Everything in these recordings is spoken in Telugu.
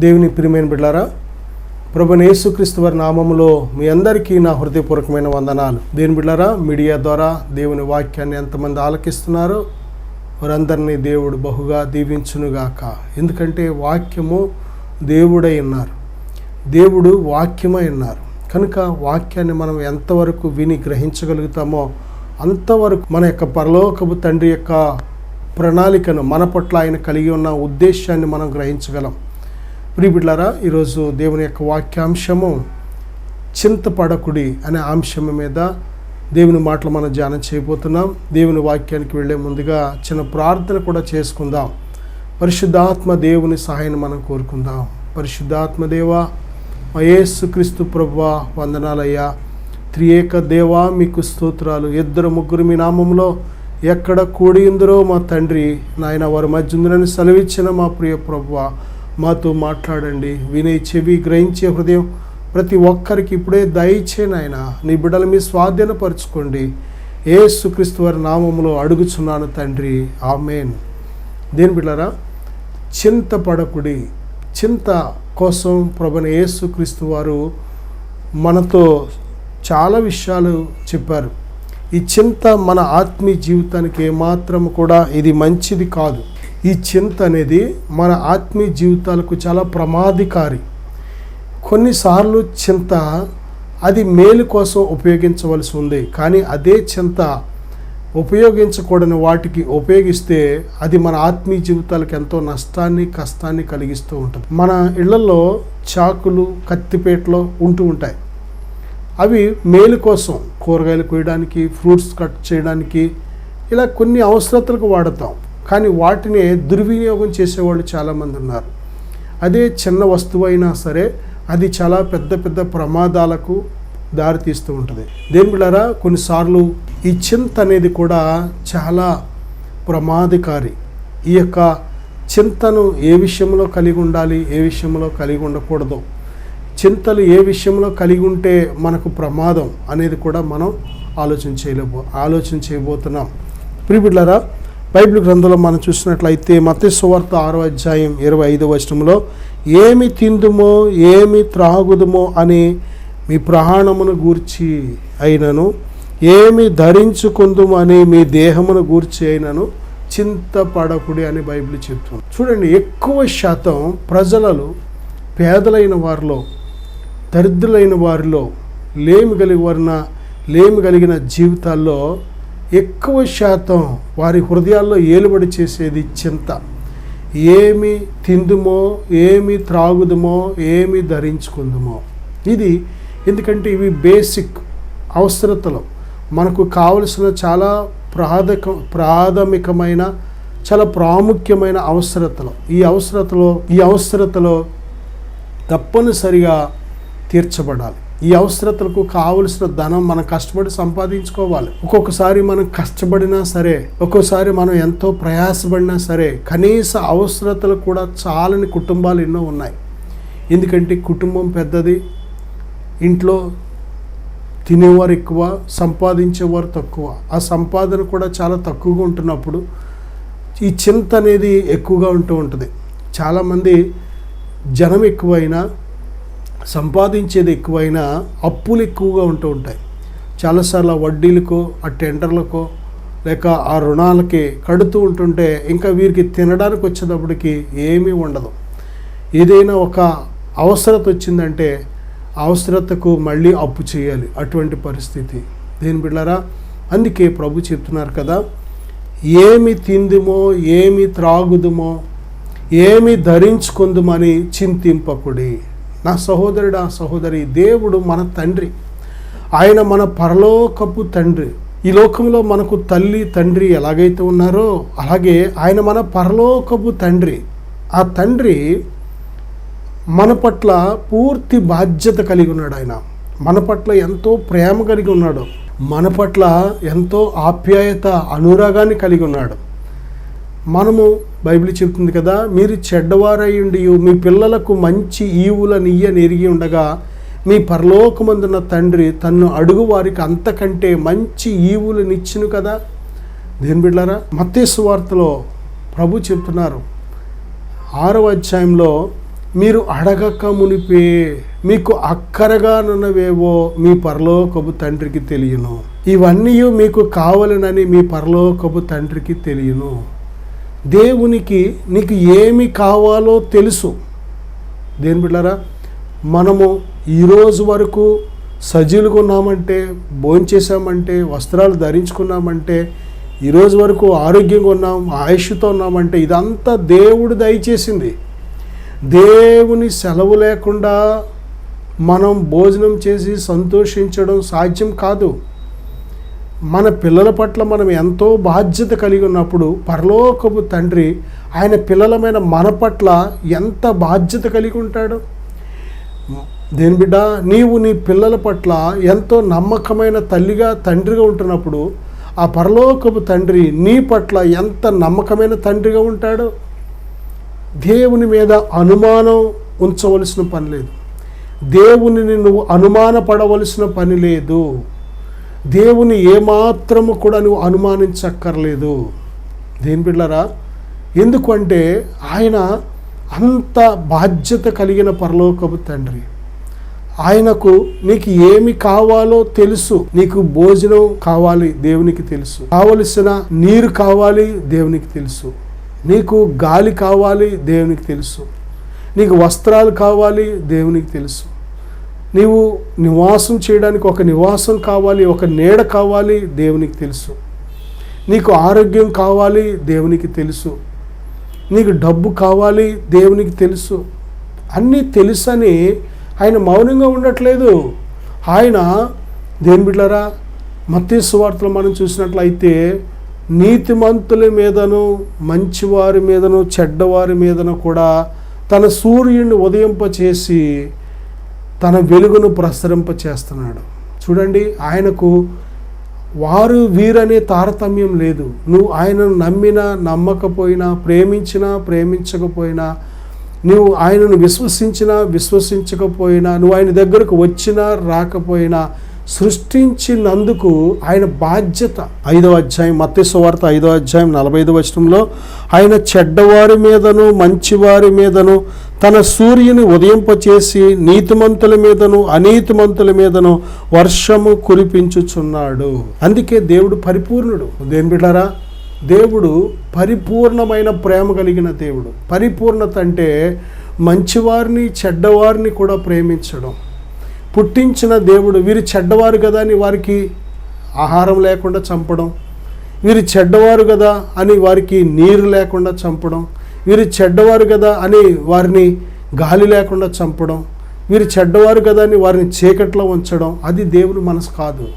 దేవుని ప్రియమైన బిడ్డలారా, ప్రభువైన యేసుక్రీస్తు వారి నామములో మీ అందరికీ నా హృదయపూర్వకమైన వందనాలు. దేవుని బిడ్డలారా, మీడియా ద్వారా దేవుని వాక్యాన్ని ఎంతమంది ఆలకిస్తున్నారో వారందరినీ దేవుడు బహుగా దీవించునుగాక. ఎందుకంటే వాక్యము దేవుడై ఉన్నారు, దేవుడు వాక్యమై ఉన్నారు. కనుక వాక్యాన్ని మనం ఎంతవరకు విని గ్రహించగలుగుతామో అంతవరకు మన యొక్క పరలోకపు తండ్రి యొక్క ప్రణాళికను, మన పట్ల ఆయన కలిగి ఉన్న ఉద్దేశాన్ని మనం గ్రహించగలం. ప్రియబిడ్డలారా, ఈరోజు దేవుని యొక్క వాక్యాంశము చింతపడకుడి అనే అంశం మీద దేవుని మాటలు మనం ధ్యానం చేయబోతున్నాం. దేవుని వాక్యానికి వెళ్ళే ముందుగా చిన్న ప్రార్థన కూడా చేసుకుందాం. పరిశుద్ధాత్మ దేవుని సహాయాన్ని మనం కోరుకుందాం. పరిశుద్ధాత్మ దేవా, మా యేసుక్రీస్తు ప్రభువా, వందనాలయ్యా. త్రియేక దేవా, మీకు స్తోత్రాలు. ఇద్దరు ముగ్గురు మీ నామంలో ఎక్కడ కూడి ఉందరో మా తండ్రి నాయన వారి మధ్య ఉందని సెలవిచ్చిన మా ప్రియ ప్రభువా, మాతో మాట్లాడండి. వినే చెవి, గ్రహించే హృదయం ప్రతి ఒక్కరికి ఇప్పుడే దయచే నాయన. నీ బిడ్డలు మీ స్వాధీనపరచుకోండి. యేసుక్రీస్తు వారి నామములో అడుగుచున్నాను తండ్రి, ఆమేన్. దేని బిడ్డలారా, చింతపడకుడి. చింత కోసం ప్రభువైన యేసుక్రీస్తు వారు మనతో చాలా విషయాలు చెప్పారు. ఈ చింత మన ఆత్మీయ జీవితానికి ఏమాత్రం కూడా ఇది మంచిది కాదు. ఈ చింత అనేది మన ఆత్మీయ జీవితాలకు చాలా ప్రమాదకారి. కొన్నిసార్లు చింత అది మేలు కోసం ఉపయోగించవలసి ఉంది, కానీ అదే చింత ఉపయోగించకూడని వాటికి ఉపయోగిస్తే అది మన ఆత్మీయ జీవితాలకు ఎంతో నష్టాన్ని, కష్టాన్ని కలిగిస్తూ ఉంటుంది. మన ఇళ్లలో చాకులు, కత్తిపేటలో ఉంటూ ఉంటాయి. అవి మేలు కోసం, కూరగాయలు కోయడానికి, ఫ్రూట్స్ కట్ చేయడానికి, ఇలా కొన్ని అవసరతలకు వాడతాం. కానీ వాటిని దుర్వినియోగం చేసేవాళ్ళు చాలామంది ఉన్నారు. అదే చిన్న వస్తువు అయినా సరే అది చాలా పెద్ద పెద్ద ప్రమాదాలకు దారితీస్తూ ఉంటుంది. దేని బిడ్డలారా, కొన్నిసార్లు ఈ చింత అనేది కూడా చాలా ప్రమాదకారి. ఈ యొక్క చింతను ఏ విషయంలో కలిగి ఉండాలి, ఏ విషయంలో కలిగి ఉండకూడదు, చింతలు ఏ విషయంలో కలిగి ఉంటే మనకు ప్రమాదం అనేది కూడా మనం ఆలోచన చేయబోతున్నాం. ప్రియబిడ్డలారా, బైబిల్ గ్రంథంలో మనం చూసినట్లయితే మత్తయి సువార్త 6వ అధ్యాయం 25వ వచనంలో, ఏమి తిందుమో ఏమి త్రాగుదుమో అని మీ ప్రాణమును గూర్చి అయినను, ఏమి ధరించుకుందుము అని మీ దేహమును గూర్చి అయినను చింతపడకుడి అని బైబిల్ చెప్తుంది. చూడండి, ఎక్కువ శాతం ప్రజలలో, పేదలైన వారిలో, దరిద్రులైన వారిలో, లేమి కలిగిన జీవితాల్లో ఎక్కువ శాతం వారి హృదయాల్లో ఏలుబడి చేసేది చింత. ఏమి తిందుమో, ఏమి త్రాగుదుమో, ఏమి ధరించుకుందుమో. ఇది ఎందుకంటే ఇవి బేసిక్ అవసరతలు, మనకు కావలసిన చాలా ప్రాథమికమైన, చాలా ప్రాముఖ్యమైన అవసరతలు. ఈ అవసరతలో తప్పనిసరిగా తీర్చబడాలి. ఈ అవసరతలకు కావలసిన ధనం మనం కష్టపడి సంపాదించుకోవాలి. ఒక్కొక్కసారి మనం కష్టపడినా సరే, ఒక్కోసారి మనం ఎంతో ప్రయాసపడినా సరే, కనీస అవసరతలు కూడా చాలని కుటుంబాలు ఎన్నో ఉన్నాయి. ఎందుకంటే కుటుంబం పెద్దది, ఇంట్లో తినేవారు ఎక్కువ, సంపాదించేవారు తక్కువ. ఆ సంపాదన కూడా చాలా తక్కువగా ఉంటున్నప్పుడు ఈ చింత అనేది ఎక్కువగా ఉంటుంది. చాలామంది జనం ఎక్కువైనా, సంపాదించేది ఎక్కువైనా అప్పులు ఎక్కువగా ఉంటాయి. చాలాసార్లు ఆ వడ్డీలకో, ఆ టెండర్లకో, లేక ఆ రుణాలకి కడుతూ ఉంటుంటే ఇంకా వీరికి తినడానికి వచ్చేటప్పటికి ఏమీ ఉండదు. ఏదైనా ఒక అవసరత వచ్చిందంటే అవసరతకు మళ్ళీ అప్పు చేయాలి. అటువంటి పరిస్థితి. దేని బిడ్డలారా, అందుకే ప్రభు చెప్తున్నారు కదా, ఏమి తిందుమో, ఏమి త్రాగుదుమో, ఏమి ధరించుకుందుమని చింతింపకుడి. నా సహోదరుడా, సహోదరి, దేవుడు మన తండ్రి. ఆయన మన పరలోకపు తండ్రి. ఈ లోకంలో మనకు తల్లి, తండ్రి ఎలాగైతే ఉన్నారో అలాగే ఆయన మన పరలోకపు తండ్రి. ఆ తండ్రి మన పట్ల పూర్తి బాధ్యత కలిగి ఉన్నాడు. ఆయన మన పట్ల ఎంతో ప్రేమ కలిగి ఉన్నాడు. మన పట్ల ఎంతో ఆప్యాయత, అనురాగాన్ని కలిగి ఉన్నాడు. మనము, బైబిల్ చెప్తుంది కదా, మీరు చెడ్డవారయ్యుండి మీ పిల్లలకు మంచి ఈవులనియ్యని ఎరిగి ఉండగా మీ పరలోకమందున్న తండ్రి తన్ను అడుగు వారికి అంతకంటే మంచి ఈవులనిచ్చును కదా. దేని బిడ్డలారా, మత్తయి సువార్తలో ప్రభు చెప్తున్నారు 6వ అధ్యాయంలో మీరు అడగక మునిపే మీకు అక్కరగానున్నవేవో మీ పరలోకపు తండ్రికి తెలియను. ఇవన్నీ మీకు కావాలనని మీ పరలోకపు తండ్రికి తెలియను. దేవునికి నీకు ఏమి కావాలో తెలుసు. దేని బిడ్డలారా, మనము ఈరోజు వరకు సజీలుగా ఉన్నామంటే, భోంచేసామంటే, వస్త్రాలు ధరించుకున్నామంటే, ఈరోజు వరకు ఆరోగ్యంగా ఉన్నాం, ఆయుష్తో ఉన్నామంటే ఇదంతా దేవుడు దయచేసింది. దేవుని సెలవు లేకుండా మనం భోజనం చేసి సంతోషించడం సాధ్యం కాదు. మన పిల్లల పట్ల మనం ఎంతో బాధ్యత కలిగి ఉన్నప్పుడు పరలోకపు తండ్రి ఆయన పిల్లలమైన మన పట్ల ఎంత బాధ్యత కలిగి ఉంటాడు. దేని బిడ్డ, నీవు నీ పిల్లల పట్ల ఎంతో నమ్మకమైన తల్లిగా తండ్రిగా ఉంటున్నప్పుడు ఆ పరలోకపు తండ్రి నీ పట్ల ఎంత నమ్మకమైన తండ్రిగా ఉంటాడు. దేవుని మీద అనుమానం ఉంచవలసిన పని లేదు. దేవునిని నువ్వు అనుమానపడవలసిన పని లేదు. దేవుని ఏమాత్రము కూడా నువ్వు అనుమానించక్కర్లేదు. దేని బిడ్డలారా, ఎందుకంటే ఆయన అంత బాధ్యత కలిగిన పరలోకపు తండ్రి. ఆయనకు నీకు ఏమి కావాలో తెలుసు. నీకు భోజనం కావాలి, దేవునికి తెలుసు. కావలసిన నీరు కావాలి, దేవునికి తెలుసు. నీకు గాలి కావాలి, దేవునికి తెలుసు. నీకు వస్త్రాలు కావాలి, దేవునికి తెలుసు. నీవు నివాసం చేయడానికి ఒక నివాసం కావాలి, ఒక నీడ కావాలి, దేవునికి తెలుసు. నీకు ఆరోగ్యం కావాలి, దేవునికి తెలుసు. నీకు డబ్బు కావాలి, దేవునికి తెలుసు. అన్నీ తెలుసని ఆయన మౌనంగా ఉండట్లేదు. ఆయన దేని బిడ్డలారా, మత్తయి సువార్తలో మనం చూసినట్లయితే నీతిమంతుల మీదను మంచివారి మీదను చెడ్డవారి మీదను కూడా తన సూర్యుడిని ఉదయింపచేసి తన వెలుగును ప్రసరింపచేస్తున్నాడు. చూడండి, ఆయనకు వారు వీరనే తారతమ్యం లేదు. నువ్వు ఆయనను నమ్మినా నమ్మకపోయినా, ప్రేమించినా ప్రేమించకపోయినా, నువ్వు ఆయనను విశ్వసించినా విశ్వసించకపోయినా, నువ్వు ఆయన దగ్గరకు వచ్చినా రాకపోయినా, సృష్టించినందుకు ఆయన బాధ్యత. 5వ అధ్యాయం మత్తయి సువార్త 5వ అధ్యాయం 45వ వచనంలో ఆయన చెడ్డవారి మీదను మంచివారి మీదను తన సూర్యుని ఉదయింపచేసి నీతిమంతుల మీదను అనీతిమంతుల మీదను వర్షము కురిపించుచున్నాడు. అందుకే దేవుడు పరిపూర్ణుడు. దేని బిడ్డారా, దేవుడు పరిపూర్ణమైన ప్రేమ కలిగిన దేవుడు. పరిపూర్ణత అంటే మంచివారిని చెడ్డవారిని కూడా ప్రేమించడం. పుట్టించిన దేవుడు వీరు చెడ్డవారు కదా అని వారికి ఆహారం లేకుండా చంపడం, వీరు చెడ్డవారు కదా అని వారికి నీరు లేకుండా చంపడం, వీరు చెడ్డవారు కదా అని వారిని గాలి లేకుండా చంపడం, వీరు చెడ్డవారు కదా అని వారిని చీకట్లో ఉంచడం, అది దేవుని మనసు కాదు.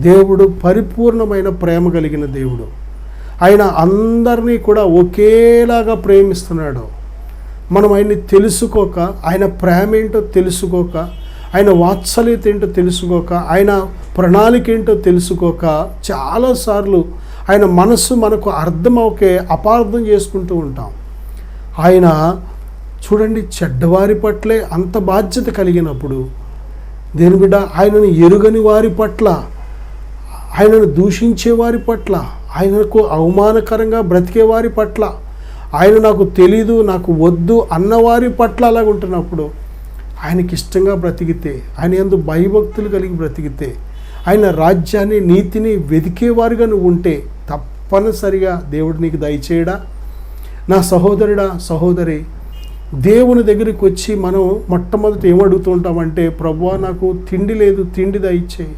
దేవుడు పరిపూర్ణమైన ప్రేమ కలిగిన దేవుడు. ఆయన అందరినీ కూడా ఒకేలాగా ప్రేమిస్తున్నాడు. మనం ఆయన్ని తెలుసుకోక, ఆయన ప్రేమ ఏంటో తెలుసుకోక, ఆయన వాత్సల్యత ఏంటో తెలుసుకోక, ఆయన ప్రణాళిక ఏంటో తెలుసుకోక చాలాసార్లు ఆయన మనస్సు మనకు అర్థమవుకే అపార్థం చేసుకుంటూ ఉంటాం. ఆయన చూడండి, చెడ్డవారి పట్లే అంత బాధ్యత కలిగినప్పుడు దేని బిడ్డ, ఆయనను ఎరుగని వారి పట్ల, ఆయనను దూషించే వారి పట్ల, ఆయనకు అవమానకరంగా బ్రతికే వారి పట్ల, ఆయన నాకు తెలీదు నాకు వద్దు అన్నవారి పట్ల అలాగుంటున్నప్పుడు ఆయనకి ఇష్టంగా బ్రతికితే, ఆయన యందు భయభక్తులు కలిగి బ్రతికితే, ఆయన రాజ్యాన్ని నీతిని వెతికేవారుగా నువ్వు ఉంటే తప్పనిసరిగా దేవుడు నీకు దయచేయడా. నా సహోదరుడా సహోదరి, దేవుని దగ్గరికి వచ్చి మనం మొట్టమొదటి ఏమడుగుతూ ఉంటామంటే, ప్రభువా నాకు తిండి లేదు, తిండి దయచేయి,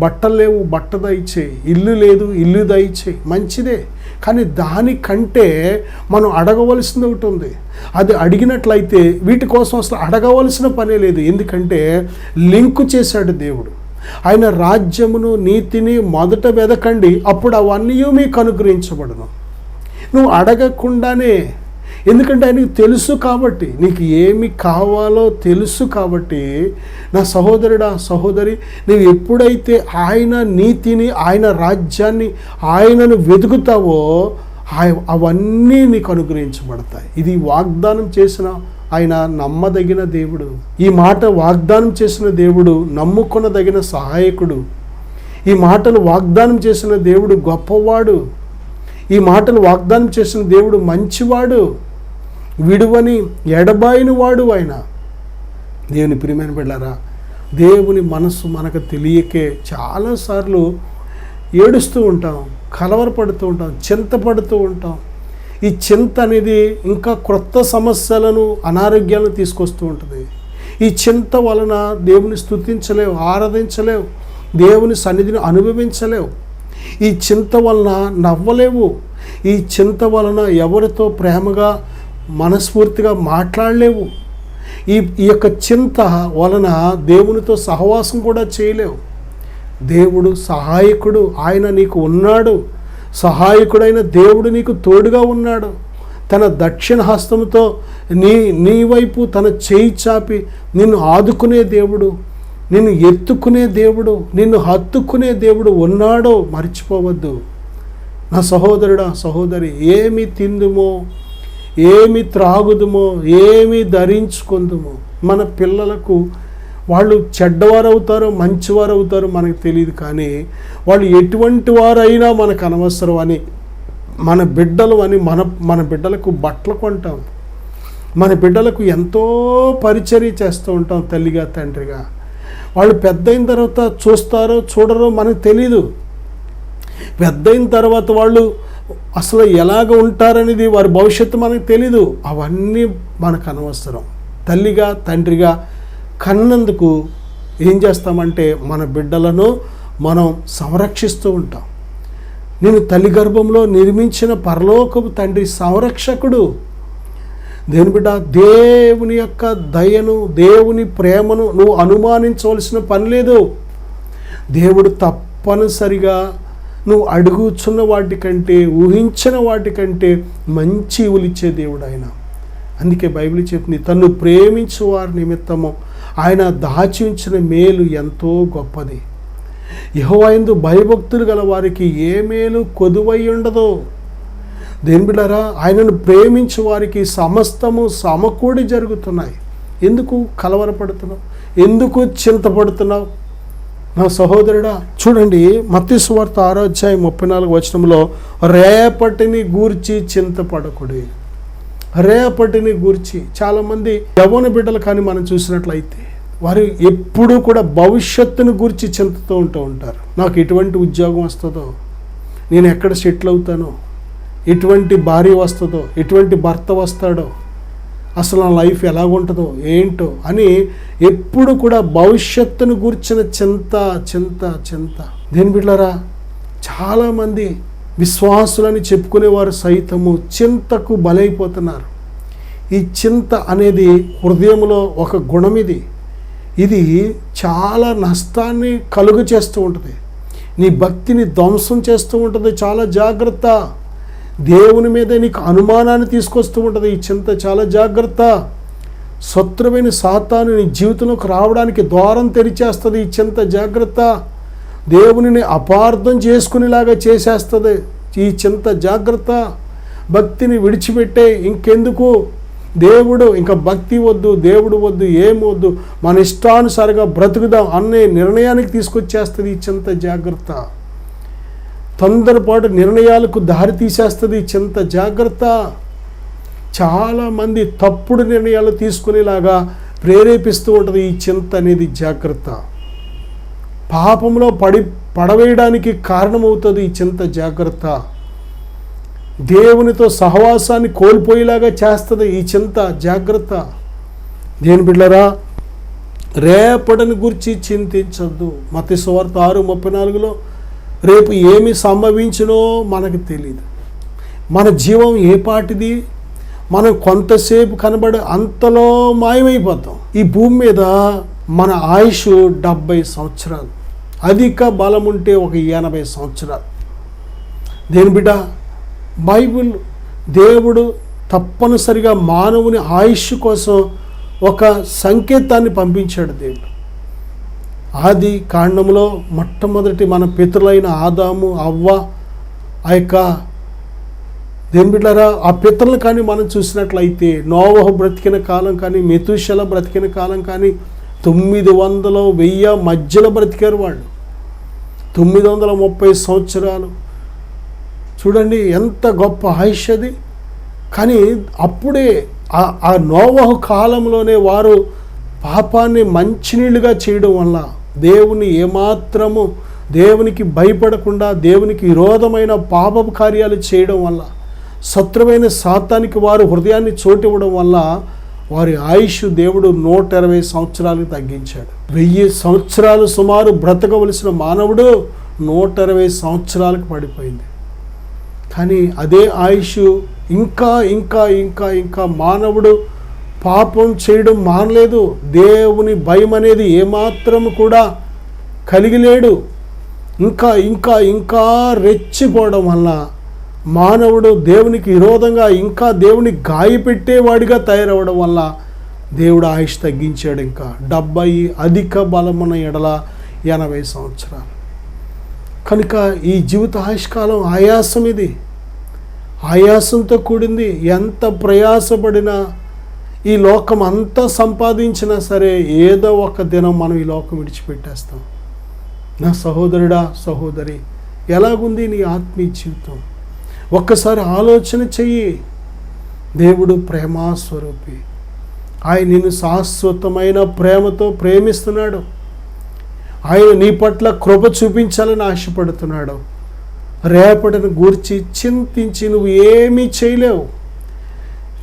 బట్టలు లేవు, బట్ట దయచేయి, ఇల్లు లేదు, ఇల్లు దయచేయి. మంచిదే, కానీ దానికంటే మనం అడగవలసింది ఒకటి ఉంది. అది అడిగినట్లయితే వీటి కోసం అసలు అడగవలసిన పనే లేదు. ఎందుకంటే లింకు చేశాడు దేవుడు. ఆయన రాజ్యమును నీతిని మొదట వెదకండి, అప్పుడు అవన్నీ మీకు అనుగ్రహించబడును. నువ్వు అడగకుండానే, ఎందుకంటే ఆయనకు తెలుసు కాబట్టి, నీకు ఏమి కావాలో తెలుసు కాబట్టి, నా సహోదరుడా సహోదరి, నువ్వు ఎప్పుడైతే ఆయన నీతిని ఆయన రాజ్యాన్ని ఆయనను వెతుకుతావో అవన్నీ నీకు అనుగ్రహించబడతాయి. ఇది వాగ్దానం చేసిన ఆయన నమ్మదగిన దేవుడు. ఈ మాట వాగ్దానం చేసిన దేవుడు నమ్ముకొనదగిన సహాయకుడు. ఈ మాటలు వాగ్దానం చేసిన దేవుడు గొప్పవాడు. ఈ మాటలు వాగ్దానం చేసిన దేవుడు మంచివాడు. విడువని ఎడబాయిని వాడు ఆయన. దేవుని ప్రియమైన బిడ్డలారా, దేవుని మనసు మనకు తెలియకే చాలాసార్లు ఏడుస్తూ ఉంటాం, కలవరపడుతూ ఉంటాం, చింతపడుతూ ఉంటాం. ఈ చింత అనేది ఇంకా క్రొత్త సమస్యలను, అనారోగ్యాలను తీసుకొస్తూ ఉంటుంది. ఈ చింత వలన దేవుని స్తుతించలేవు, ఆరాధించలేవు, దేవుని సన్నిధిని అనుభవించలేవు. ఈ చింత వలన నవ్వలేవు. ఈ చింత వలన ఎవరితో ప్రేమగా మనస్ఫూర్తిగా మాట్లాడలేవు. ఈ యొక్క చింత వలన దేవునితో సహవాసం కూడా చేయలేవు. దేవుడు సహాయకుడు, ఆయన నీకు ఉన్నాడు. సహాయకుడైన దేవుడు నీకు తోడుగా ఉన్నాడు. తన దక్షిణ హస్తముతో నీ వైపు తన చేయి చాపి నిన్ను ఆదుకునే దేవుడు, నిన్ను ఎత్తుకునే దేవుడు, నిన్ను హత్తుకునే దేవుడు ఉన్నాడో మర్చిపోవద్దు. నా సహోదరుడా, సహోదరి, ఏమి తిందుమో, ఏమి త్రాగుదుమో, ఏమి ధరించుకుందుమో, మన పిల్లలకు వాళ్ళు చెడ్డవారు అవుతారో మంచివారు అవుతారో మనకు తెలియదు, కానీ వాళ్ళు ఎటువంటి వారైనా మనకు అనవసరం అని మన బిడ్డలు అని మన బిడ్డలకు బట్టలు కొంటాం. మన బిడ్డలకు ఎంతో పరిచర్య చేస్తూ ఉంటాం తల్లిగా తండ్రిగా. వాళ్ళు పెద్ద అయిన తర్వాత చూస్తారో చూడరో మనకు తెలీదు. పెద్ద అయిన తర్వాత వాళ్ళు అసలు ఎలాగ ఉంటారనేది వారి భవిష్యత్తు మనకు తెలీదు. అవన్నీ మనకు అనవసరం. తల్లిగా తండ్రిగా కన్నందుకు ఏం చేస్తామంటే మన బిడ్డలను మనం సంరక్షిస్తూ ఉంటాం. నేను తల్లి గర్భంలో నిర్మించిన పరలోకపు తండ్రి సంరక్షకుడు. దేవుని బిడ్డ, దేవుని యొక్క దయను, దేవుని ప్రేమను నువ్వు అనుమానించవలసిన పని లేదు. దేవుడు తప్పనిసరిగా నువ్వు అడుగుచున్న వాటికంటే, ఊహించిన వాటికంటే మంచి ఇవులిచ్చే దేవుడు ఆయన. అందుకే బైబిల్ చెప్తుంది, తన్ను ప్రేమించు వారి నిమిత్తము ఆయన దాచి ఉంచిన మేలు ఎంతో గొప్పది. యెహోవా యందు భయభక్తులు గల వారికి ఏ మేలు కొదువై ఉండదో. దేని బిడ్డారా, ఆయనను ప్రేమించు వారికి సమస్తము సమకూడి జరుగుతున్నాయి. ఎందుకు కలవరపడుతున్నావు? ఎందుకు చింతపడుతున్నావు? నా సహోదరుడా, చూడండి, మత్తయి సువార్త 6:34 రేపటిని గూర్చి చింతపడకుడి. రేపటిని గూర్చి చాలామంది యవ్వన బిడ్డలు కానీ మనం చూసినట్లయితే వారు ఎప్పుడూ కూడా భవిష్యత్తును గూర్చి చింతతో ఉంటారు. నాకు ఎటువంటి ఉద్యోగం వస్తుందో, నేను ఎక్కడ సెటిల్ అవుతానో, ఎటువంటి భార్య వస్తుందో, ఎటువంటి భర్త వస్తాడో, అసలు నా లైఫ్ ఎలాగుంటుందో ఏంటో అని ఎప్పుడు కూడా భవిష్యత్తును గూర్చిన చింత చింత చింత. దేని బిడ్డలారా, చాలామంది విశ్వాసులని చెప్పుకునేవారు సైతము చింతకు బలైపోతున్నారు. ఈ చింత అనేది హృదయంలో ఒక గుణం. ఇది చాలా నష్టాన్ని కలుగు చేస్తూ ఉంటుంది. నీ భక్తిని ధ్వంసం చేస్తూ ఉంటుంది. చాలా జాగ్రత్త. దేవుని మీద నీకు అనుమానాన్ని తీసుకొస్తూ ఉంటుంది ఈ చింత. చాలా జాగ్రత్త. శత్రువైన సాతాను నీ జీవితంలోకి రావడానికి ద్వారం తెరిచేస్తుంది ఈ చింత. జాగ్రత్త. దేవునిని అపార్థం చేసుకునేలాగా చేసేస్తుంది ఈ చింత. జాగ్రత్త. భక్తిని విడిచిపెట్టే, ఇంకెందుకు దేవుడు, ఇంకా భక్తి వద్దు, దేవుడు వద్దు, ఏం వద్దు, మన ఇష్టానుసారంగా బ్రతుకుదాం అనే నిర్ణయానికి తీసుకొచ్చేస్తుంది ఈ చింత. జాగ్రత్త. తొందరపాటు నిర్ణయాలకు దారి తీసేస్తుంది ఈ చింత. జాగ్రత్త. చాలామంది తప్పుడు నిర్ణయాలు తీసుకునేలాగా ప్రేరేపిస్తూ ఉంటుంది ఈ చింత అనేది. జాగ్రత్త. పాపంలో పడవేయడానికి కారణమవుతుంది ఈ చింత. జాగ్రత్త. దేవునితో సహవాసాన్ని కోల్పోయేలాగా చేస్తుంది ఈ చింత. జాగ్రత్త. దేని బిడ్డలారా, రేపటిని గురించి చింతించద్దు. మత్తయి సువార్త 6:34 రేపు ఏమి సంభవించునో మనకు తెలియదు. మన జీవం ఏ పాటిది, మనం కొంతసేపు కనబడే అంతలో మాయమైపోతాం. ఈ భూమి మీద మన ఆయుష్ 70 సంవత్సరాలు, అధిక బలం ఉంటే ఒక 80 సంవత్సరాలు. దేని బిడ్డ, బైబిల్ దేవుడు తప్పనిసరిగా మానవుని ఆయుష్ కోసం ఒక సంకేతాన్ని పంపించాడు. దేవుడు ఆది కాండంలో మొట్టమొదటి మన పితరులైన ఆదాము, అవ్వ, ఆ యొక్క దేని బిడ్డలారా, ఆ పితరులు కానీ మనం చూసినట్లయితే నోవహు బ్రతికిన కాలం కానీ, మెతూషెల బ్రతికిన కాలం కానీ 900, 1000 మధ్యలో బ్రతికారు వాళ్ళు. 930 సంవత్సరాలు. చూడండి ఎంత గొప్ప ఆయుష్ అది. కానీ అప్పుడే ఆ నోవహు కాలంలోనే వారు పాపాన్ని మంచినీళ్ళుగా చేయడం వల్ల, దేవుని ఏమాత్రము దేవునికి భయపడకుండా దేవునికి విరోధమైన పాపపు కార్యాలు చేయడం వల్ల, శత్రువైన సాతానికి వారు హృదయాన్ని చోటివ్వడం వల్ల వారి ఆయుష్ దేవుడు 120 సంవత్సరాలకు తగ్గించాడు. 1000 సంవత్సరాలు సుమారు బ్రతకవలసిన మానవుడు 120 సంవత్సరాలకు పడిపోయింది. కానీ అదే ఆయుష్ ఇంకా ఇంకా ఇంకా ఇంకా మానవుడు పాపం చేయడం మానలేదు. దేవుని భయం అనేది ఏమాత్రము కూడా కలిగిలేడు. ఇంకా ఇంకా ఇంకా రెచ్చిపోవడం వల్ల మానవుడు దేవునికి విరోధంగా ఇంకా దేవుని గాయపెట్టేవాడిగా తయారవడం వల్ల దేవుడు ఆయుష్ తగ్గించాడు. ఇంకా 70, అధిక బలమున్న ఎడల 80 సంవత్సరాలు. కనుక ఈ జీవిత ఆయుష్కాలం ఆయాసం, ఇది ఆయాసంతో కూడింది. ఎంత ప్రయాసపడినా, ఈ లోకం అంతా సంపాదించినా సరే ఏదో ఒక దినం మనం ఈ లోకం విడిచిపెట్టేస్తాం. నా సహోదరుడా, సహోదరి, ఎలాగుంది నీ ఆత్మీయ జీవితం? ఒక్కసారి ఆలోచన చెయ్యి. దేవుడు ప్రేమాస్వరూపి. ఆయన నిన్ను శాశ్వతమైన ప్రేమతో ప్రేమిస్తున్నాడు. ఆయన నీ పట్ల కృప చూపించాలని ఆశపడుతున్నాడు. రేపటిని గూర్చి చింతించి నువ్వు ఏమీ చేయలేవు.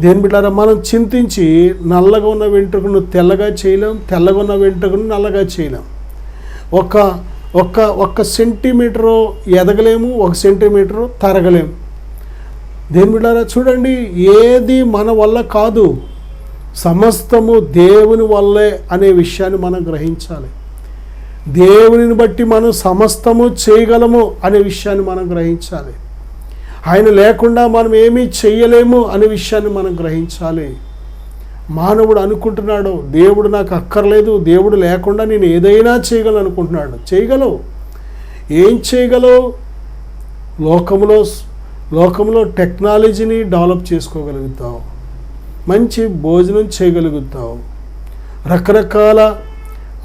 దేని బిడ్డారా, మనం చింతించి నల్లగా ఉన్న వెంట్రుకను తెల్లగా చేయలేం, తెల్లగా ఉన్న వెంట్రుకను నల్లగా చేయలేం. ఒక్క సెంటీమీటరు ఎదగలేము, 1 సెంటీమీటరు తరగలేము. దేని బిడ్డారా, చూడండి, ఏది మన వల్ల కాదు, సమస్తము దేవుని వల్లే అనే విషయాన్ని మనం గ్రహించాలి. దేవునిని బట్టి మనం సమస్తము చేయగలము అనే విషయాన్ని మనం గ్రహించాలి. ఆయన లేకుండా మనం ఏమీ చేయలేము అనే విషయాన్ని మనం గ్రహించాలి. మానవుడు అనుకుంటున్నాడు, దేవుడు నాకు అక్కర్లేదు, దేవుడు లేకుండా నేను ఏదైనా చేయగలను అనుకుంటున్నాడు. చేయగలవు. ఏం చేయగలవు? లోకంలో టెక్నాలజీని డెవలప్ చేసుకోగలుగుతావు, మంచి భోజనం చేయగలుగుతావు, రకరకాల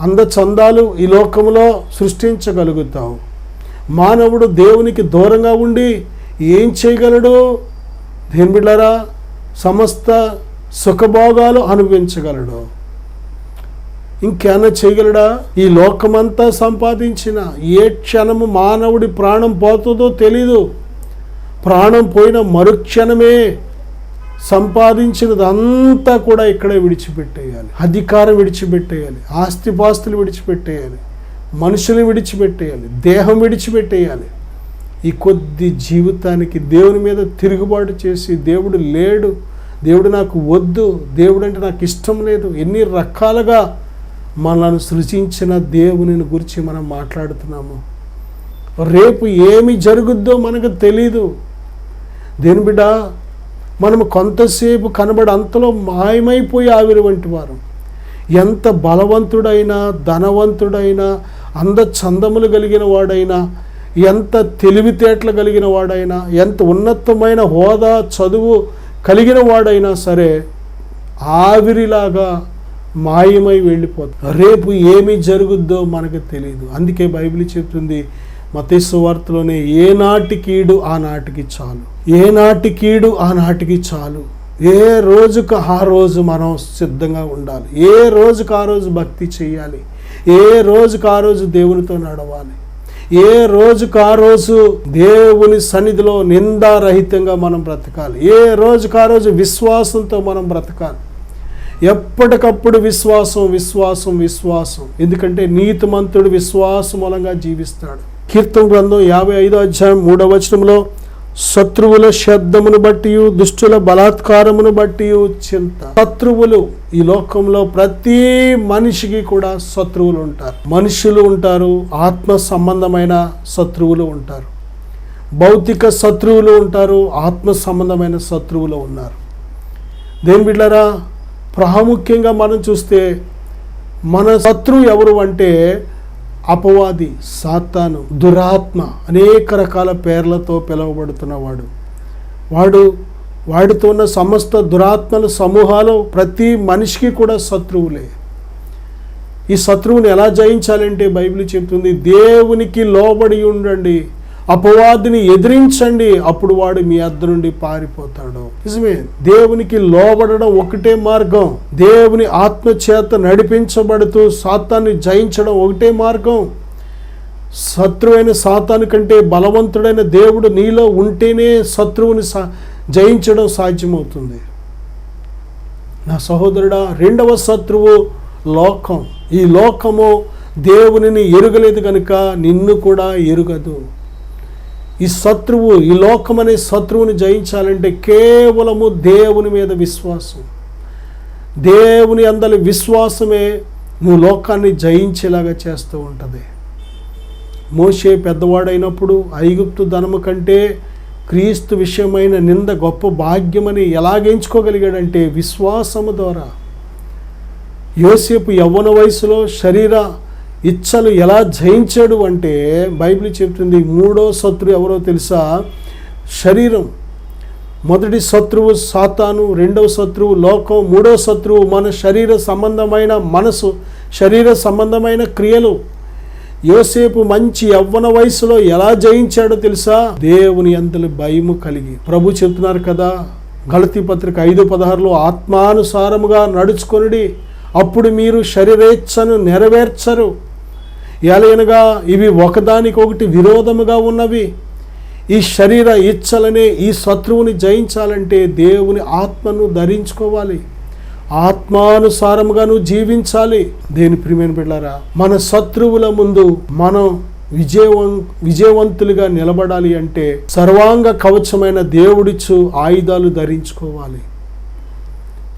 అందచందాలు ఈ లోకంలో సృష్టించగలుగుతావు. మానవుడు దేవునికి దూరంగా ఉండి ఏం చేయగలడు? దేని బిడ్డలారా, సమస్త సుఖభోగాలు అనుభవించగలడు. ఇంకేమైనా చేయగలడా? ఈ లోకమంతా సంపాదించిన ఏ క్షణము మానవుడి ప్రాణం పోతుందో తెలీదు. ప్రాణం పోయిన మరుక్షణమే సంపాదించినదంతా కూడా ఇక్కడే విడిచిపెట్టేయాలి. అధికారం విడిచిపెట్టేయాలి, ఆస్తిపాస్తులు విడిచిపెట్టేయాలి, మనుషులు విడిచిపెట్టేయాలి, దేహం విడిచిపెట్టేయాలి. ఈ కొద్ది జీవితానికి దేవుని మీద తిరుగుబాటు చేసి దేవుడు లేడు, దేవుడు నాకు వద్దు, దేవుడు అంటే నాకు ఇష్టం లేదు, ఎన్ని రకాలుగా మనల్ని సృజించిన దేవుని గురించి మనం మాట్లాడుతున్నాము. రేపు ఏమి జరుగుద్దో మనకు తెలీదు. దేని బిడ్డ, మనము కొంతసేపు కనబడి అంతలో మాయమైపోయి ఆవిరి వంటి వారు. ఎంత బలవంతుడైనా, ధనవంతుడైనా, అందచందములు కలిగిన వాడైనా, ఎంత తెలివితేటలు కలిగిన వాడైనా, ఎంత ఉన్నతమైన హోదా చదువు కలిగిన వాడైనా సరే ఆవిరిలాగా మాయమై వెళ్ళిపోతుంది. రేపు ఏమి జరుగుద్దో మనకు తెలియదు. అందుకే బైబిల్ చెప్తుంది మత్తయి సువార్తలోనే, ఏనాటి కీడు ఆనాటికి చాలు, ఏనాటి కీడు ఆనాటికి చాలు. ఏ రోజుకు ఆ రోజు మనం సిద్ధంగా ఉండాలి. ఏ రోజుకు ఆ రోజు భక్తి చేయాలి. ఏ రోజుకు ఆ రోజు దేవునితో నడవాలి. ఏ రోజుకు ఆ రోజు దేవుని సన్నిధిలో నిందారహితంగా మనం బ్రతకాలి. ఏ రోజుకు ఆ రోజు విశ్వాసంతో మనం బ్రతకాలి. ఎప్పటికప్పుడు విశ్వాసం, విశ్వాసం, విశ్వాసం. ఎందుకంటే నీతిమంతుడు విశ్వాసం మూలంగా జీవిస్తాడు. కీర్తన గ్రంథం 55వ అధ్యాయం 3వ వచనంలో, శత్రువుల శబ్దమును బట్టి, దుష్టుల బలాత్కారమును బట్టి చింత. శత్రువులు, ఈ లోకంలో ప్రతి మనిషికి కూడా శత్రువులు ఉంటారు. మనుషులు ఉంటారు, ఆత్మ సంబంధమైన శత్రువులు ఉంటారు, భౌతిక శత్రువులు ఉంటారు, ఆత్మ సంబంధమైన శత్రువులు ఉన్నారు. దేని బిడ్డలారా, ప్రాముఖ్యంగా మనం చూస్తే మన శత్రువు ఎవరు అంటే అపవాది, సాతాను, దురాత్మ, అనేక రకాల పేర్లతో పిలువబడుతున్నవాడు. వాడితో ఉన్న సమస్త దురాత్మల సమూహాలు ప్రతి మనిషికి కూడా శత్రువులే. ఈ శత్రువుని ఎలా జయించాలంటే బైబిల్ చెప్తుంది, దేవునికి లోబడి ఉండండి, అపవాదిని ఎదిరించండి, అప్పుడు వాడు మీ వద్ద నుండి పారిపోతాడు. నిజమే, దేవునికి లోబడడం ఒకటే మార్గం. దేవుని ఆత్మచేత నడిపించబడుతూ సాతాన్ని జయించడం ఒకటే మార్గం. శత్రువైన సాతాను కంటే బలవంతుడైన దేవుడు నీలో ఉంటేనే శత్రువుని జయించడం సాధ్యమవుతుంది. నా సహోదరుడా, రెండవ శత్రువు లోకం. ఈ లోకము దేవునిని ఎరుగలేదు కనుక నిన్ను కూడా ఎరుగదు. ఈ శత్రువు, ఈ లోకం అనే శత్రువుని జయించాలంటే కేవలము దేవుని మీద విశ్వాసం, దేవుని అందలి విశ్వాసమే నువ్వు లోకాన్ని జయించేలాగా చేస్తూ ఉంటుంది. మోషే పెద్దవాడైనప్పుడు ఐగుప్తు ధనము కంటే క్రీస్తు విషయమైన నింద గొప్ప భాగ్యమని ఎలాగెంచుకోగలిగాడంటే విశ్వాసము ద్వారా. యోసేపు యవ్వన వయసులో శరీర ఇచ్చలు ఎలా జయించాడు అంటే బైబిల్ చెప్తుంది, మూడో శత్రువు ఎవరో తెలుసా? శరీరం. మొదటి శత్రువు సాతాను, రెండవ శత్రువు లోకం, మూడో శత్రువు మన శరీర సంబంధమైన మనసు, శరీర సంబంధమైన క్రియలు. యోసేపు మంచి యవ్వన వయసులో ఎలా జయించాడో తెలుసా? దేవుని యందు భయము కలిగి. ప్రభు చెప్తున్నారు కదా గలతీ పత్రిక 5:16, ఆత్మానుసారముగా నడుచుకొనుడి, అప్పుడు మీరు శరీరేచ్ఛను నెరవేర్చరు. ఎలయనగా ఇవి ఒకదానికొకటి విరోధముగా ఉన్నవి. ఈ శరీర ఇచ్చలనే ఈ శత్రువుని జయించాలంటే దేవుని ఆత్మను ధరించుకోవాలి, ఆత్మానుసారముగా నువ్వు జీవించాలి. దేని ప్రియమైన బిడ్డలారా, మన శత్రువుల ముందు మనం విజయవంతులుగా నిలబడాలి అంటే సర్వాంగ కవచమైన దేవుడిచ్చు ఆయుధాలు ధరించుకోవాలి.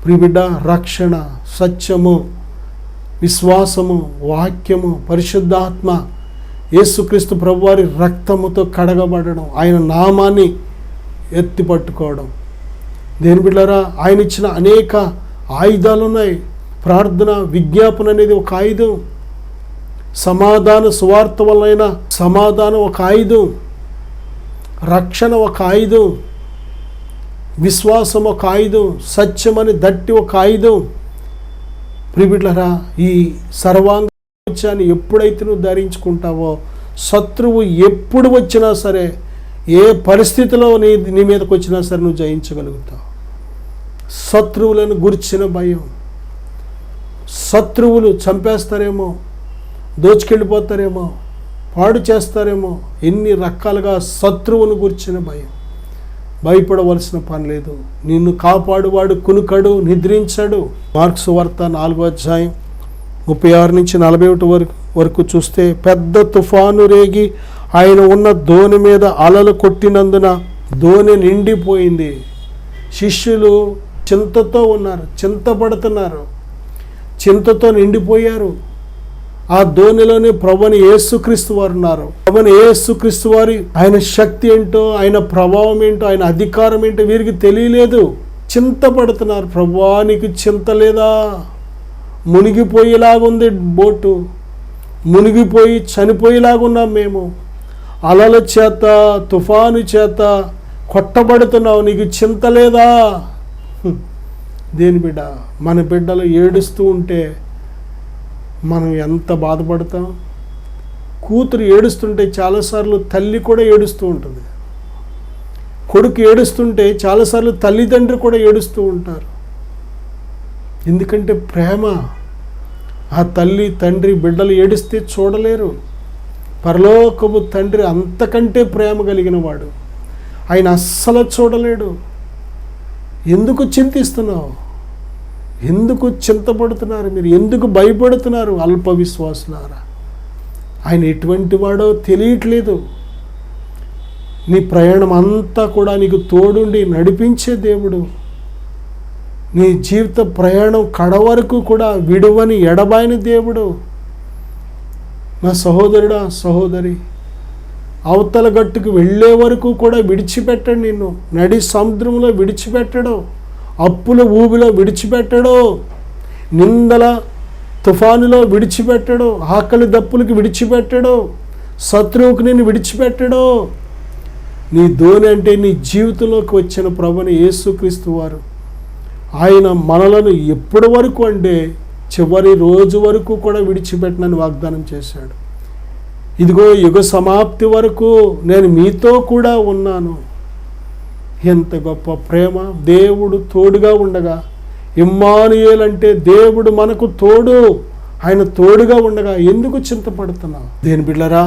ప్రియబిడ్డ, రక్షణ, సత్యము, విశ్వాసము, వాక్యము, పరిశుద్ధాత్మ, యేసుక్రీస్తు ప్రభువారి రక్తముతో కడగబడడం, ఆయన నామాన్ని ఎత్తిపట్టుకోవడం. దేని బిడ్డలారా, ఆయన ఇచ్చిన అనేక ఆయుధాలు ఉన్నాయి. ప్రార్థన, విజ్ఞాపన అనేది ఒక ఆయుధం. సమాధాన సువార్త వలన సమాధానం ఒక ఆయుధం, రక్షణ ఒక ఆయుధం, విశ్వాసం ఒక ఆయుధం, సత్యమని దట్టి ఒక ఆయుధం. ప్రియబిడ్డలారా, ఈ సర్వాంగాన్ని ఎప్పుడైతే నువ్వు ధరించుకుంటావో శత్రువు ఎప్పుడు వచ్చినా సరే, ఏ పరిస్థితిలో నీ మీదకి వచ్చినా సరే నువ్వు జయించగలుగుతావు. శత్రువులను గుర్చిన భయం, శత్రువులు చంపేస్తారేమో, దోచుకెళ్ళిపోతారేమో, పాడు చేస్తారేమో, ఎన్ని రకాలుగా శత్రువును గుర్చిన భయం. భయపడవలసిన పని లేదు. నిన్ను కాపాడువాడు కునుకడు, నిద్రించడు. మార్క్స్ వార్త 4:36-41 వరకు చూస్తే, పెద్ద తుఫాను రేగి ఆయన ఉన్న దోణి మీద అలలు కొట్టినందున దోణి నిండిపోయింది. శిష్యులు చింతతో ఉన్నారు, చింతపడుతున్నారు, చింతతో నిండిపోయారు. ఆ దోణిలోనే ప్రభుని యేసుక్రీస్తు వారు ఉన్నారు. ప్రభుని యేసుక్రీస్తు వారి ఆయన శక్తి ఏంటో, ఆయన ప్రభావం ఏంటో, ఆయన అధికారం ఏంటో వీరికి తెలియలేదు. చింతపడుతున్నారు. ప్రభువా, నీకు చింత లేదా? మునిగిపోయేలాగుంది బోటు, మునిగిపోయి చనిపోయేలాగున్నాం మేము, అలల చేత తుఫాను చేత కొట్టబడుతున్నావు, నీకు చింత లేదా? దేని బిడ్డ, మన బిడ్డలు ఏడుస్తూ ఉంటే మనం ఎంత బాధపడతాం. కూతురు ఏడుస్తుంటే చాలాసార్లు తల్లి కూడా ఏడుస్తూ ఉంటుంది. కొడుకు ఏడుస్తుంటే చాలాసార్లు తల్లిదండ్రులు కూడా ఏడుస్తూ ఉంటారు. ఎందుకంటే ప్రేమ. ఆ తల్లి తండ్రి బిడ్డలు ఏడిస్తే చూడలేరు. పరలోకపు తండ్రి అంతకంటే ప్రేమ కలిగిన వాడు, ఆయన అస్సలు చూడలేడు. ఎందుకు చింతిస్తున్నావు? ఎందుకు చింతపడుతున్నారు మీరు? ఎందుకు భయపడుతున్నారు అల్ప విశ్వాసులారా? ఆయన ఎటువంటి వాడో తెలియట్లేదు. నీ ప్రయాణం అంతా కూడా నీకు తోడుండి నడిపించే దేవుడు. నీ జీవిత ప్రయాణం కడ వరకు కూడా విడువని ఎడబాయని దేవుడు. నా సహోదరుడా, సహోదరి, అవతల గట్టుకు వెళ్ళే వరకు కూడా విడిచిపెట్టడు నిన్ను. నడి సముద్రంలో విడిచిపెట్టడు, అప్పుల ఊబిలో విడిచిపెట్టడు, నిందల తుఫానులో విడిచిపెట్టడు, ఆకలి దప్పులకి విడిచిపెట్టడు, శత్రువుకు నిన్ను విడిచిపెట్టడు. నీ దోణి అంటే నీ జీవితంలోకి వచ్చిన ప్రభుని యేసుక్రీస్తు వారు. ఆయన మనలను ఎప్పటి వరకు అంటే చివరి రోజు వరకు కూడా విడిచిపెట్టనని వాగ్దానం చేశాడు. ఇదిగో యుగ సమాప్తి వరకు నేను మీతో కూడా ఉన్నాను. ఎంత గొప్ప ప్రేమ! దేవుడు తోడుగా ఉండగా, ఇమ్మానుయేల్ అంటే దేవుడు మనకు తోడు, ఆయన తోడుగా ఉండగా ఎందుకు చింతపడుతున్నావు? దేని బిడ్డలారా,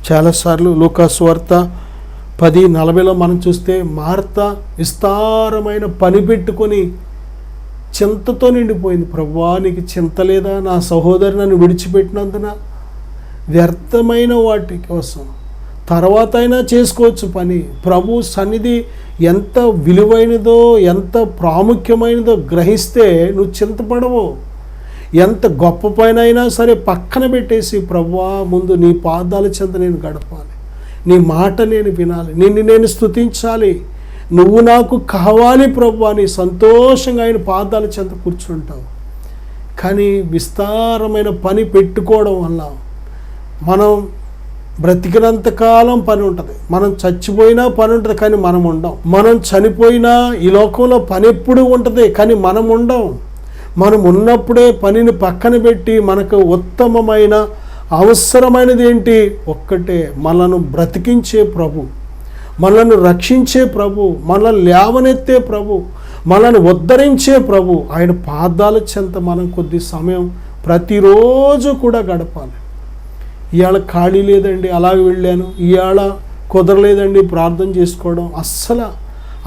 చాలాసార్లు లూకాసు వార్త 10:40 మనం చూస్తే మార్త విస్తారమైన పని పెట్టుకొని చింతతో నిండిపోయింది. ప్రభువా, నీకు చింత లేదా? నా సహోదరు నన్ను విడిచిపెట్టినందున వ్యర్థమైన వాటి కోసం తర్వాత అయినా చేసుకోవచ్చు పని. ప్రభు సన్నిధి ఎంత విలువైనదో, ఎంత ప్రాముఖ్యమైనదో గ్రహిస్తే నువ్వు చింతపడవు. ఎంత గొప్ప పైన అయినా సరే పక్కన పెట్టేసి, ప్రభువా ముందు నీ పాదాల చెంత నేను గడపాలి, నీ మాట నేను వినాలి, నిన్ను నేను స్తుతించాలి, నువ్వు నాకు కావాలి ప్రభువా అని సంతోషంగా ఆయన పాదాల చెంత కూర్చుంటావు. కానీ విస్తారమైన పని పెట్టుకోవడం వల్ల మనం బ్రతికినంతకాలం పని ఉంటుంది, మనం చచ్చిపోయినా పని ఉంటుంది, కానీ మనం ఉండం. మనం చనిపోయినా ఈ లోకంలో పని ఎప్పుడు ఉంటుంది, కానీ మనం ఉండం. మనం ఉన్నప్పుడే పనిని పక్కన పెట్టి మనకు ఉత్తమమైన అవసరమైనది ఏంటి? ఒక్కటే, మనను బ్రతికించే ప్రభు, మనల్ని రక్షించే ప్రభు, మనల్ని లేవనెత్తే ప్రభు, మనల్ని ఉద్ధరించే ప్రభు. ఆయన పాదాల చెంత మనం కొద్ది సమయం ప్రతిరోజు కూడా గడపాలి. ఇవాళ ఖాళీ లేదండి, అలాగే వెళ్ళాను, ఇవాళ కుదరలేదండి ప్రార్థన చేసుకోవడం, అస్సలు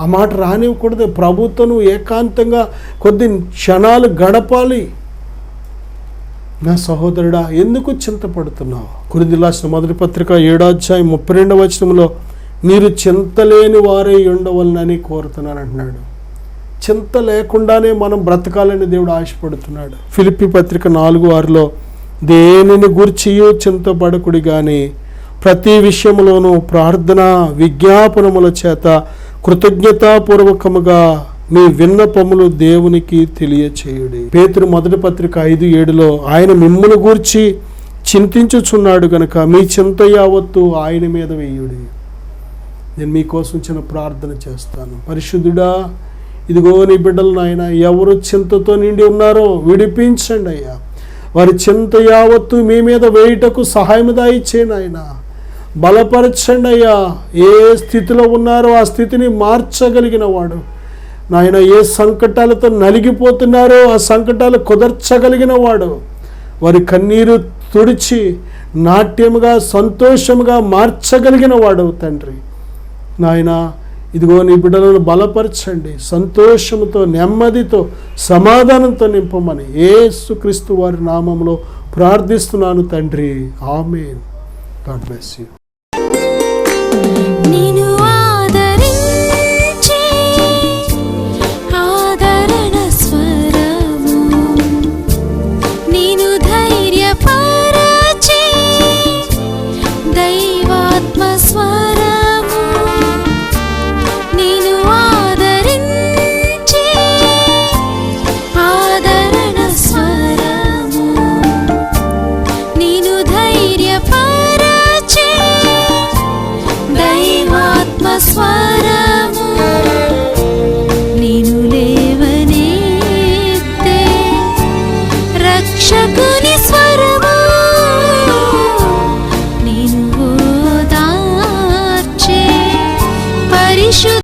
ఆ మాట రానివ్వకూడదు. ప్రభుతో నువ్వు ఏకాంతంగా కొద్ది క్షణాలు గడపాలి. నా సహోదరుడా, ఎందుకు చింతపడుతున్నావు? కొరింథీయులకు రాసిన మొదటి పత్రిక 7:32 మీరు చింతలేని వారే ఉండవలనని కోరుతున్నాను అంటున్నాడు. చింత లేకుండానే మనం బ్రతకాలని దేవుడు ఆశపడుతున్నాడు. ఫిలిప్పీ పత్రిక 4:6 దేనిని గూర్చియో చింతపడకుడి గాని ప్రతి విషయంలోనూ ప్రార్థన విజ్ఞాపనముల చేత కృతజ్ఞతాపూర్వకముగా మీ విన్నపములు దేవునికి తెలియచేయుడి. పేతురు మొదటి పత్రిక 5:7 ఆయన మిమ్మును గూర్చి చింతించుచున్నాడు గనుక మీ చింత యావత్తు ఆయన మీద వేయుడి. నేను మీకోసం చిన్న ప్రార్థన చేస్తాను. పరిశుద్ధుడా, ఇదిగో నీ బిడ్డలు నాయన ఎవరు చింతతో నిండి ఉన్నారో విడిపించండి అయ్యా. వారి చింత యావత్తు మీ మీద వేయుటకు సహాయం దయచేయండి ఆయన. బలపరచండి అయ్యా. ఏ స్థితిలో ఉన్నారో ఆ స్థితిని మార్చగలిగిన వాడు నాయన. ఏ సంకటాలతో నలిగిపోతున్నారో ఆ సంకటాలు కుదర్చగలిగిన వాడు. వారి కన్నీరు తుడిచి నాట్యముగా సంతోషముగా మార్చగలిగిన వాడు తండ్రి నాయన. ఇదిగో నీ బిడ్డలను బలపరచండి, సంతోషంతో నెమ్మదితో సమాధానంతో నింపమని యేసుక్రీస్తు వారి నామములో ప్రార్థిస్తున్నాను తండ్రి. ఆమేన్. God bless you.